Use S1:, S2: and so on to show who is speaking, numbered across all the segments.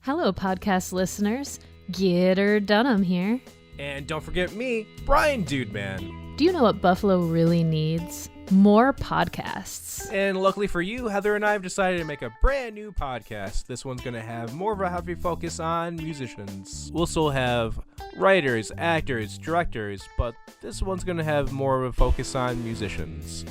S1: Hello, podcast listeners. Getter Dunham here.
S2: And don't forget me, Brian Dude Man.
S1: Do you know what Buffalo really needs? More podcasts.
S2: And luckily for you, Heather and I have decided to make a brand new podcast. This one's going to have more of a heavy focus on musicians. We'll still have writers, actors, directors, but this one's going to have more of a focus on musicians.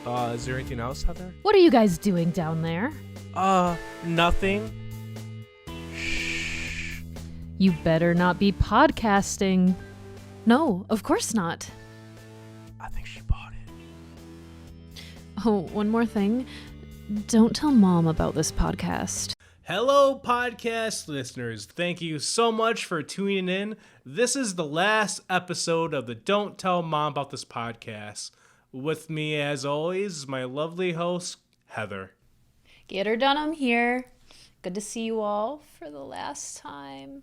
S2: Is there anything else, Heather?
S1: What are you guys doing down there?
S2: Nothing.
S1: You better not be podcasting. No, of course not.
S2: I think she bought it.
S1: Oh, one more thing. Don't tell Mom about this podcast.
S2: Hello, podcast listeners. Thank you so much for tuning in. This is the last episode of the Don't Tell Mom About This podcast. With me, as always, is my lovely host, Heather.
S1: Getter Dunham here. Good to see you all for the last time.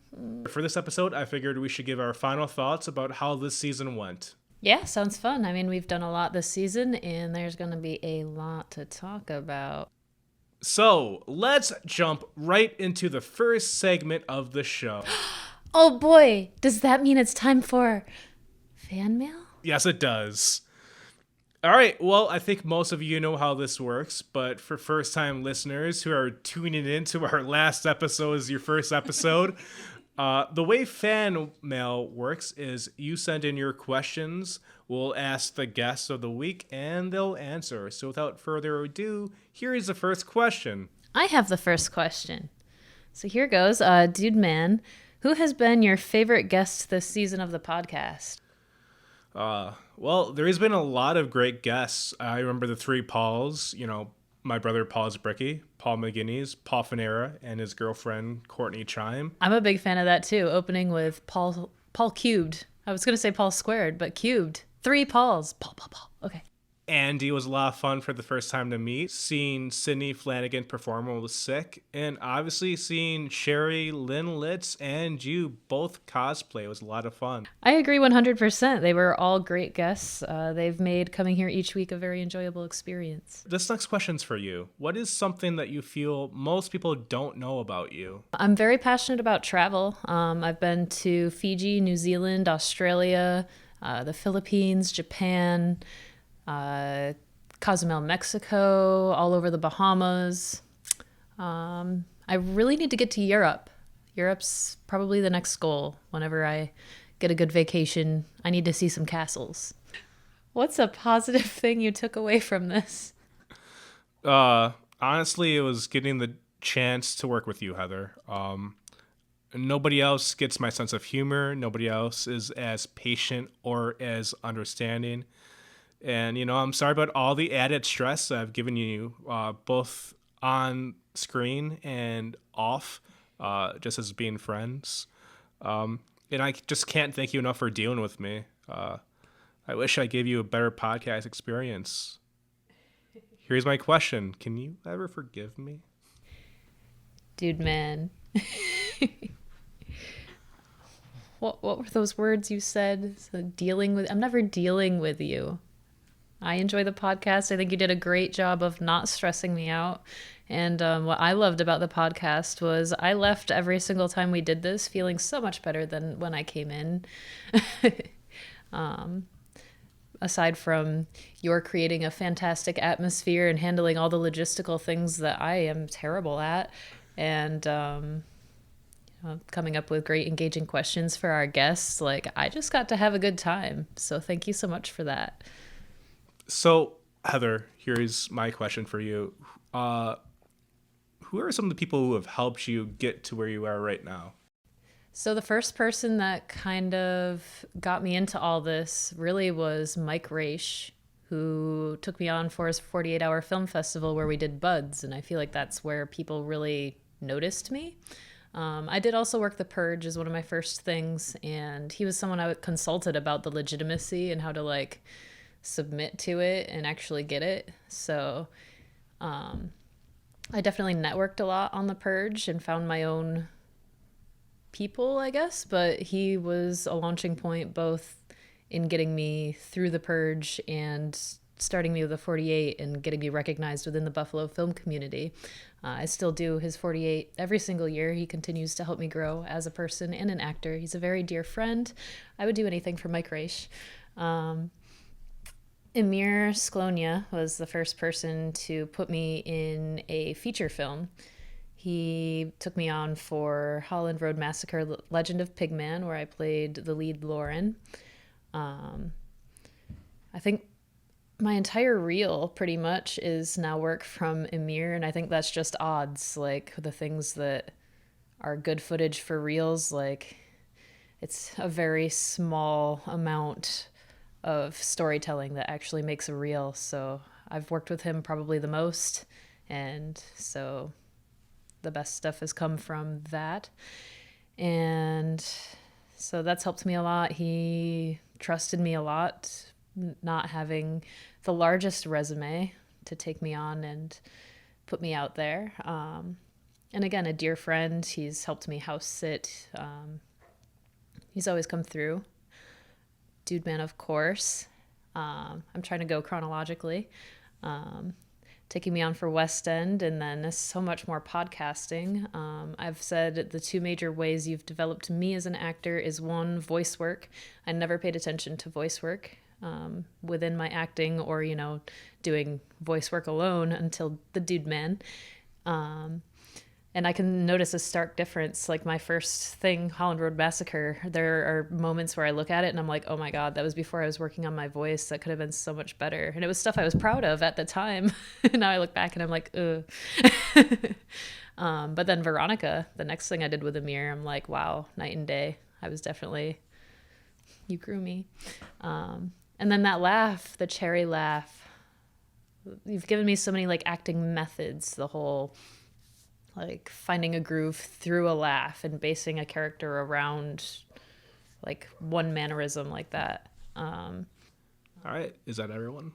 S2: For this episode, I figured we should give our final thoughts about how this season went.
S1: Yeah, sounds fun. I mean, we've done a lot this season, and there's going to be a lot to talk about.
S2: So, let's jump right into the first segment of the show.
S1: Oh boy, does that mean it's time for fan mail?
S2: Yes, it does. All right, well, I think most of you know how this works, but for first-time listeners who are tuning in to our last episode as your first episode, the way fan mail works is you send in your questions, we'll ask the guests of the week, and they'll answer. So without further ado, here is the first question.
S1: I have the first question. So here goes. Dude Man, who has been your favorite guest this season of the podcast?
S2: Well, there has been a lot of great guests. I remember the three Pauls, my brother Paul Zbricky, Paul McGinnis, Paul Fanera, and his girlfriend Courtney Chime.
S1: I'm a big fan of that too, opening with Paul cubed. I was going to say Paul squared, but cubed. Three Pauls. Paul. Okay.
S2: Andy was a lot of fun for the first time to meet. Seeing Sydney Flanagan perform was sick. And obviously seeing Sherry, Lynn Litz, and you both cosplay was a lot of fun.
S1: I agree 100%. They were all great guests. They've made coming here each week a very enjoyable experience.
S2: This next question's for you. What is something that you feel most people don't know about you?
S1: I'm very passionate about travel. I've been to Fiji, New Zealand, Australia, the Philippines, Japan, Cozumel, Mexico, all over the Bahamas. I really need to get to Europe. Europe's probably the next goal. Whenever I get a good vacation, I need to see some castles. What's a positive thing you took away from this?
S2: Honestly, it was getting the chance to work with you, Heather. Nobody else gets my sense of humor. Nobody else is as patient or as understanding. And, I'm sorry about all the added stress I've given you, both on screen and off, just as being friends. And I just can't thank you enough for dealing with me. I wish I gave you a better podcast experience. Here's my question. Can you ever forgive me?
S1: Dude, man. What were those words you said? So I'm never dealing with you. I enjoy the podcast. I think you did a great job of not stressing me out. And what I loved about the podcast was I left every single time we did this feeling so much better than when I came in. Aside from your creating a fantastic atmosphere and handling all the logistical things that I am terrible at, and coming up with great engaging questions for our guests, I just got to have a good time. So thank you so much for that.
S2: So, Heather, here's my question for you. Who are some of the people who have helped you get to where you are right now?
S1: So the first person that kind of got me into all this really was Mike Raish, who took me on for his 48-hour film festival where we did Buds, and I feel like that's where people really noticed me. I did also work The Purge as one of my first things, and he was someone I consulted about the legitimacy and how to submit to it and actually get it. So I definitely networked a lot on The Purge and found my own people, I guess, but he was a launching point both in getting me through The Purge and starting me with a 48 and getting me recognized within the Buffalo film community. I still do his 48 every single year. He continues to help me grow as a person and an actor. He's a very dear friend. I would do anything for Mike Raish. Emir Sklonia was the first person to put me in a feature film. He took me on for Holland Road Massacre: Legend of Pigman, where I played the lead Lauren. I think my entire reel pretty much is now work from Emir, and I think that's just odds. Like the things that are good footage for reels, like it's a very small amount of storytelling that actually makes a reel. So I've worked with him probably the most, and so the best stuff has come from that. And so that's helped me a lot. He trusted me a lot, not having the largest resume to take me on and put me out there. And again, a dear friend. He's helped me house sit. He's always come through. Dude Man, of course. I'm trying to go chronologically. Taking me on for West End, and then so much more podcasting. I've said the two major ways you've developed me as an actor is one, voice work. I never paid attention to voice work within my acting or, doing voice work alone until the Dude Man. And I can notice a stark difference. Like my first thing, Holland Road Massacre, there are moments where I look at it and I'm like, oh my God, that was before I was working on my voice. That could have been so much better. And it was stuff I was proud of at the time. Now I look back and I'm like, ugh. But then Veronica, the next thing I did with Amir, I'm like, wow, night and day. I was definitely, you grew me. And then that laugh, the cherry laugh, you've given me so many like acting methods, the whole like finding a groove through a laugh and basing a character around like one mannerism like that.
S2: All right. Is that everyone?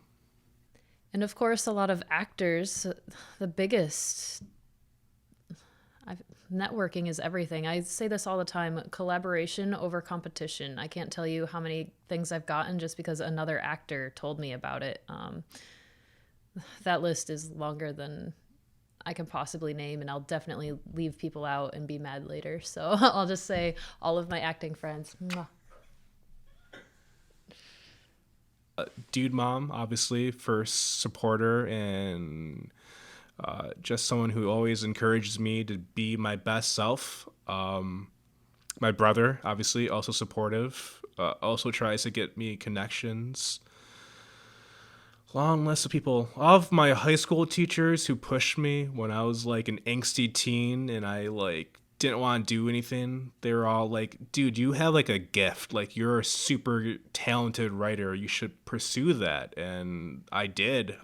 S1: And of course, a lot of actors, the biggest networking is everything. I say this all the time, collaboration over competition. I can't tell you how many things I've gotten just because another actor told me about it. That list is longer than I can possibly name, and I'll definitely leave people out and be mad later. So I'll just say all of my acting friends. Mwah.
S2: Dude Mom, obviously, first supporter and just someone who always encourages me to be my best self. My brother, obviously, also supportive, also tries to get me connections. Long list of people. All of my high school teachers who pushed me when I was like an angsty teen and I like didn't want to do anything. They were all like, dude, you have like a gift. Like you're a super talented writer. You should pursue that. And I did.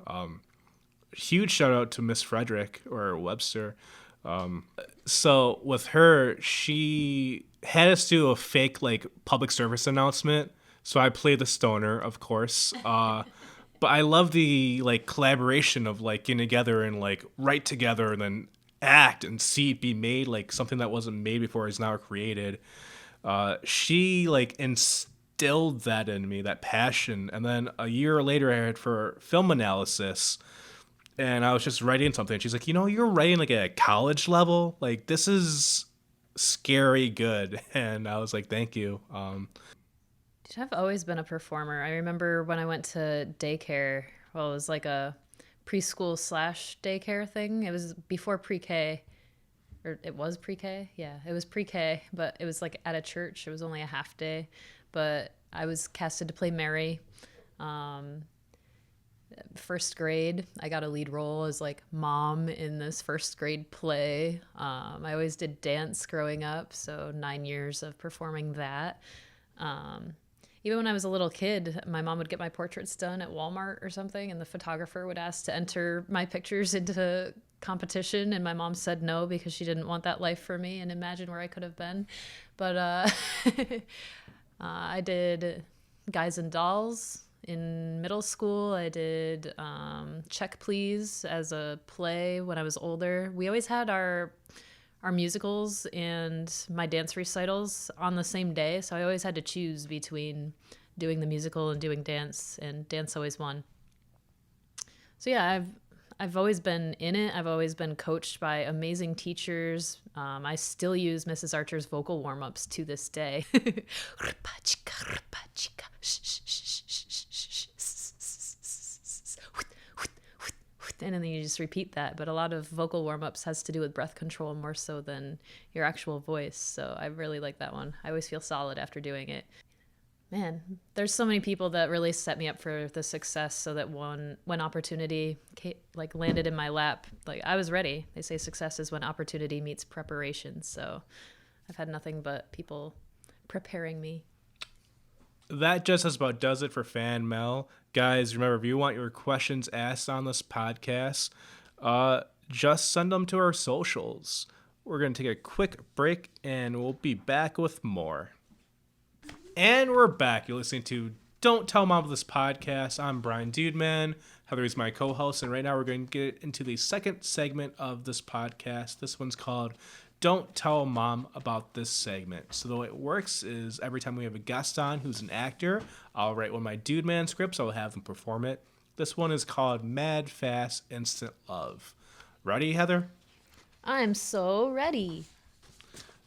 S2: Huge shout out to Miss Frederick or Webster. So with her, she had us do a fake like public service announcement. So I played the stoner, of course. But I love the like collaboration of like getting together and like write together and then act and see it be made, like something that wasn't made before is now created. She like instilled that in me, that passion. And then a year later I had for film analysis and I was just writing something. She's like, you're writing like at a college level. Like this is scary good. And I was like, thank you.
S1: I've always been a performer. I remember when I went to daycare, it was like a preschool / daycare thing. It was before pre-K, or it was pre-K. Yeah, it was pre-K, but it was like at a church. It was only a half day, but I was casted to play Mary. First grade, I got a lead role as like mom in this first grade play. I always did dance growing up, so 9 years of performing that. Even when I was a little kid, my mom would get my portraits done at Walmart or something, and the photographer would ask to enter my pictures into competition, and my mom said no because she didn't want that life for me, and imagine where I could have been. But I did Guys and Dolls in middle school. I did Check Please as a play when I was older. We always had our musicals and my dance recitals on the same day, so I always had to choose between doing the musical and doing dance, and dance always won. So yeah, I've always been in it. I've always been coached by amazing teachers. I still use Mrs. Archer's vocal warm-ups to this day. And then you just repeat that. But a lot of vocal warm-ups has to do with breath control more so than your actual voice. So I really like that one. I always feel solid after doing it. Man, there's so many people that really set me up for the success, so that when opportunity like landed in my lap, like I was ready. They say success is when opportunity meets preparation. So I've had nothing but people preparing me.
S2: That just about does it for Fan Mail. Guys, remember, if you want your questions asked on this podcast, just send them to our socials. We're going to take a quick break, and we'll be back with more. And we're back. You're listening to Don't Tell Mom This Podcast. I'm Brian Dudeman. Heather is my co-host, and right now we're going to get into the second segment of this podcast. This one's called Don't Tell Mom About This Segment. So the way it works is every time we have a guest on who's an actor, I'll write one of my Dude Man scripts. I'll have them perform it. This one is called Mad Fast Instant Love. Ready, Heather?
S1: I'm so ready.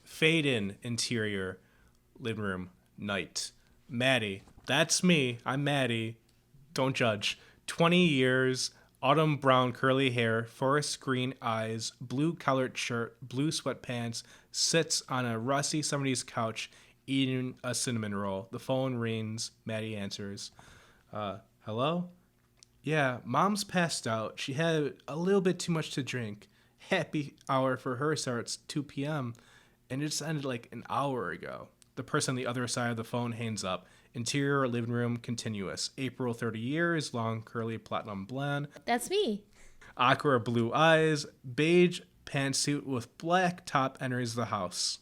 S2: Fade in, interior, living room, night. Maddie, that's me. I'm Maddie. Don't judge. 20 years, autumn brown curly hair, forest green eyes, blue collared shirt, blue sweatpants, sits on a rusty 70s couch eating a cinnamon roll. The phone rings. Maddie answers. Hello? Yeah, Mom's passed out. She had a little bit too much to drink. Happy hour for her starts 2 p.m. and it just ended like an hour ago. The person on the other side of the phone hangs up. Interior living room continuous. April 30 years, long curly platinum blonde.
S1: That's me.
S2: Aqua blue eyes, beige pantsuit with black top enters the house.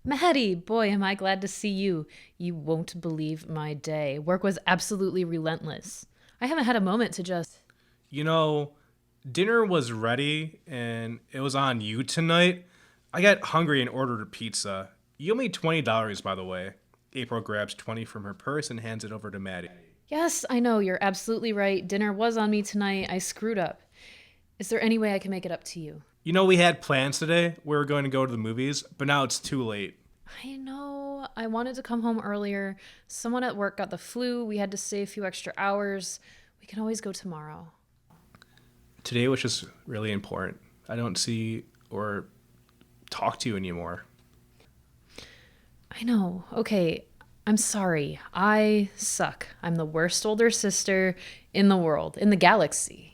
S1: Maddie, boy, am I glad to see you. You won't believe my day. Work was absolutely relentless. I haven't had a moment to just...
S2: You know, dinner was ready and it was on you tonight. I got hungry and ordered a pizza. You owe me $20, by the way. April grabs $20 from her purse and hands it over to Maddie.
S1: Yes, I know, you're absolutely right. Dinner was on me tonight. I screwed up. Is there any way I can make it up to you?
S2: You know, we had plans today. We were going to go to the movies, but now it's too late.
S1: I know. I wanted to come home earlier. Someone at work got the flu. We had to stay a few extra hours. We can always go tomorrow.
S2: Today was just really important. I don't see or talk to you anymore.
S1: I know. Okay, I'm sorry. I suck. I'm the worst older sister in the world, in the galaxy.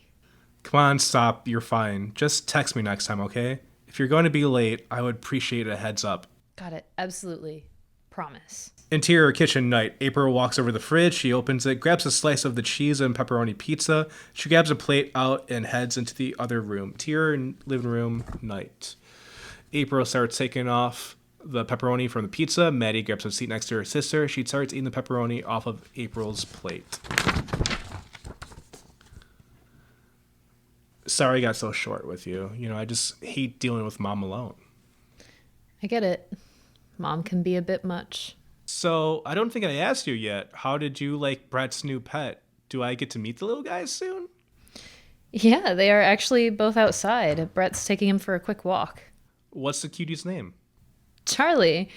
S2: Come on, stop. You're fine. Just text me next time, okay? If you're going to be late, I would appreciate a heads up.
S1: Got it. Absolutely. Promise.
S2: Interior kitchen night. April walks over to the fridge. She opens it, grabs a slice of the cheese and pepperoni pizza. She grabs a plate out and heads into the other room. Interior living room night. April starts taking off the pepperoni from the pizza. Maddie grabs a seat next to her sister. She starts eating the pepperoni off of April's plate. Sorry I got so short with you. You know, I just hate dealing with Mom alone.
S1: I get it. Mom can be a bit much.
S2: So, I don't think I asked you yet. How did you like Brett's new pet? Do I get to meet the little guys soon?
S1: Yeah, they are actually both outside. Brett's taking him for a quick walk.
S2: What's the cutie's name?
S1: Charlie.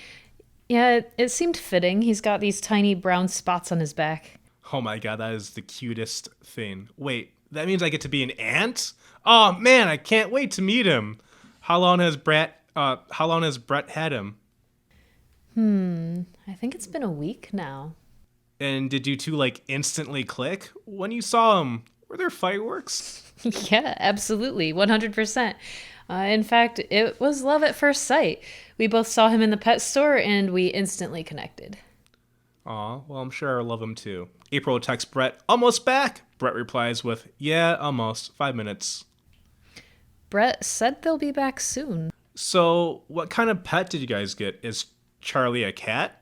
S1: Yeah, it seemed fitting. He's got these tiny brown spots on his back.
S2: Oh my god, that is the cutest thing. Wait, that means I get to be an aunt? Oh man, I can't wait to meet him. How long has Brett had him?
S1: I think it's been a week now.
S2: And did you two like instantly click when you saw him? Were there fireworks?
S1: Yeah, absolutely. 100%. In fact, it was love at first sight. We both saw him in the pet store and we instantly connected.
S2: Aw, well, I'm sure I love him too. April texts Brett, almost back. Brett replies with, yeah, almost. 5 minutes.
S1: Brett said they'll be back soon.
S2: So, what kind of pet did you guys get? Is Charlie a cat?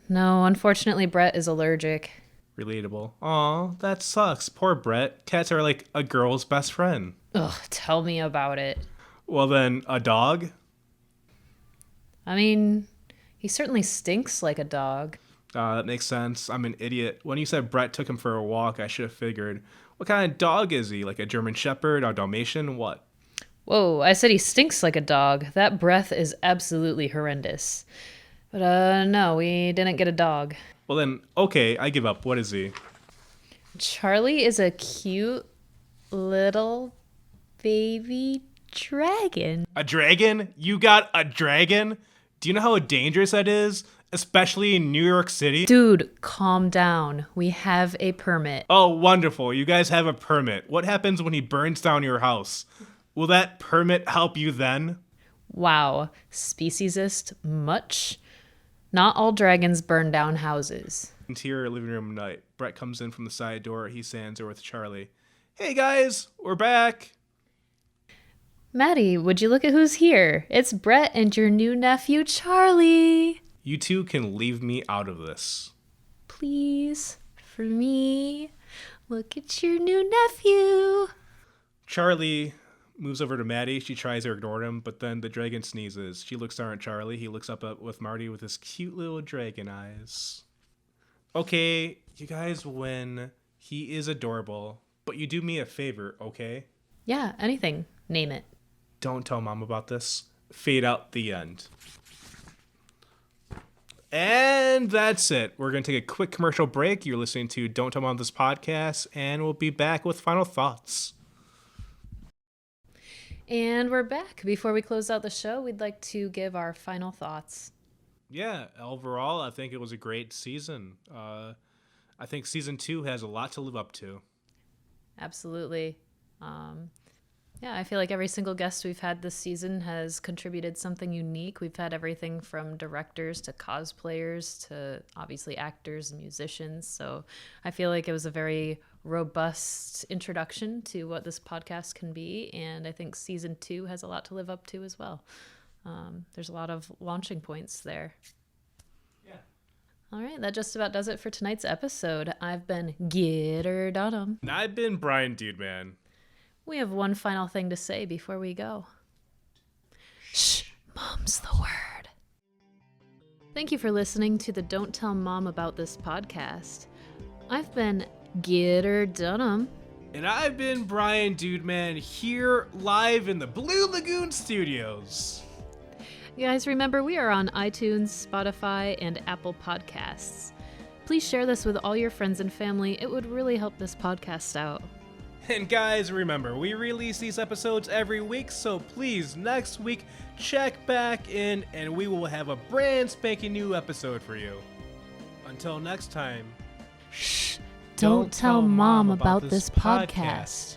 S1: No, unfortunately, Brett is allergic.
S2: Relatable. Aw, that sucks. Poor Brett. Cats are like a girl's best friend.
S1: Ugh, tell me about it.
S2: Well then, a dog?
S1: I mean, he certainly stinks like a dog.
S2: That makes sense. I'm an idiot. When you said Brett took him for a walk, I should have figured. What kind of dog is he? Like a German Shepherd, a Dalmatian? What?
S1: Whoa, I said he stinks like a dog. That breath is absolutely horrendous. But no, we didn't get a dog.
S2: Well then, okay, I give up. What is he?
S1: Charlie is a cute little baby dragon.
S2: A dragon? You got a dragon? Do you know how dangerous that is? Especially in New York City?
S1: Dude, calm down. We have a permit.
S2: Oh, wonderful. You guys have a permit. What happens when he burns down your house? Will that permit help you then?
S1: Wow, speciesist much? Not all dragons burn down houses.
S2: Interior living room night. Brett comes in from the side door. He stands there with Charlie. Hey guys, we're back.
S1: Maddie, would you look at who's here? It's Brett and your new nephew, Charlie.
S2: You two can leave me out of this.
S1: Please, for me. Look at your new nephew.
S2: Charlie moves over to Maddie. She tries to ignore him, but then the dragon sneezes. She looks down at Charlie. He looks up with Marty with his cute little dragon eyes. Okay, you guys win. He is adorable, but you do me a favor, okay?
S1: Yeah, anything. Name it.
S2: Don't tell Mom about this. Fade out the end. And that's it. We're going to take a quick commercial break. You're listening to Don't Tell Mom This podcast, and we'll be back with final thoughts.
S1: And we're back. Before we close out the show, we'd like to give our final thoughts.
S2: Yeah, overall, I think it was a great season. I think season 2 has a lot to live up to.
S1: Absolutely. Yeah, I feel like every single guest we've had this season has contributed something unique. We've had everything from directors to cosplayers to obviously actors and musicians. So I feel like it was a very robust introduction to what this podcast can be. And I think season 2 has a lot to live up to as well. There's a lot of launching points there.
S2: Yeah.
S1: All right, that just about does it for tonight's episode. I've been Gitter Dunham.
S2: And I've been Brian Dudeman.
S1: We have one final thing to say before we go. Shh, Mom's the word. Thank you for listening to the Don't Tell Mom About This podcast. I've been Gitter Dunham.
S2: And I've been Brian Dudeman here live in the Blue Lagoon Studios.
S1: You guys, remember we are on iTunes, Spotify, and Apple Podcasts. Please share this with all your friends and family. It would really help this podcast out.
S2: And guys, remember, we release these episodes every week, so please, next week, check back in and we will have a brand spanking new episode for you. Until next time,
S1: Shh, don't tell Mom about this podcast.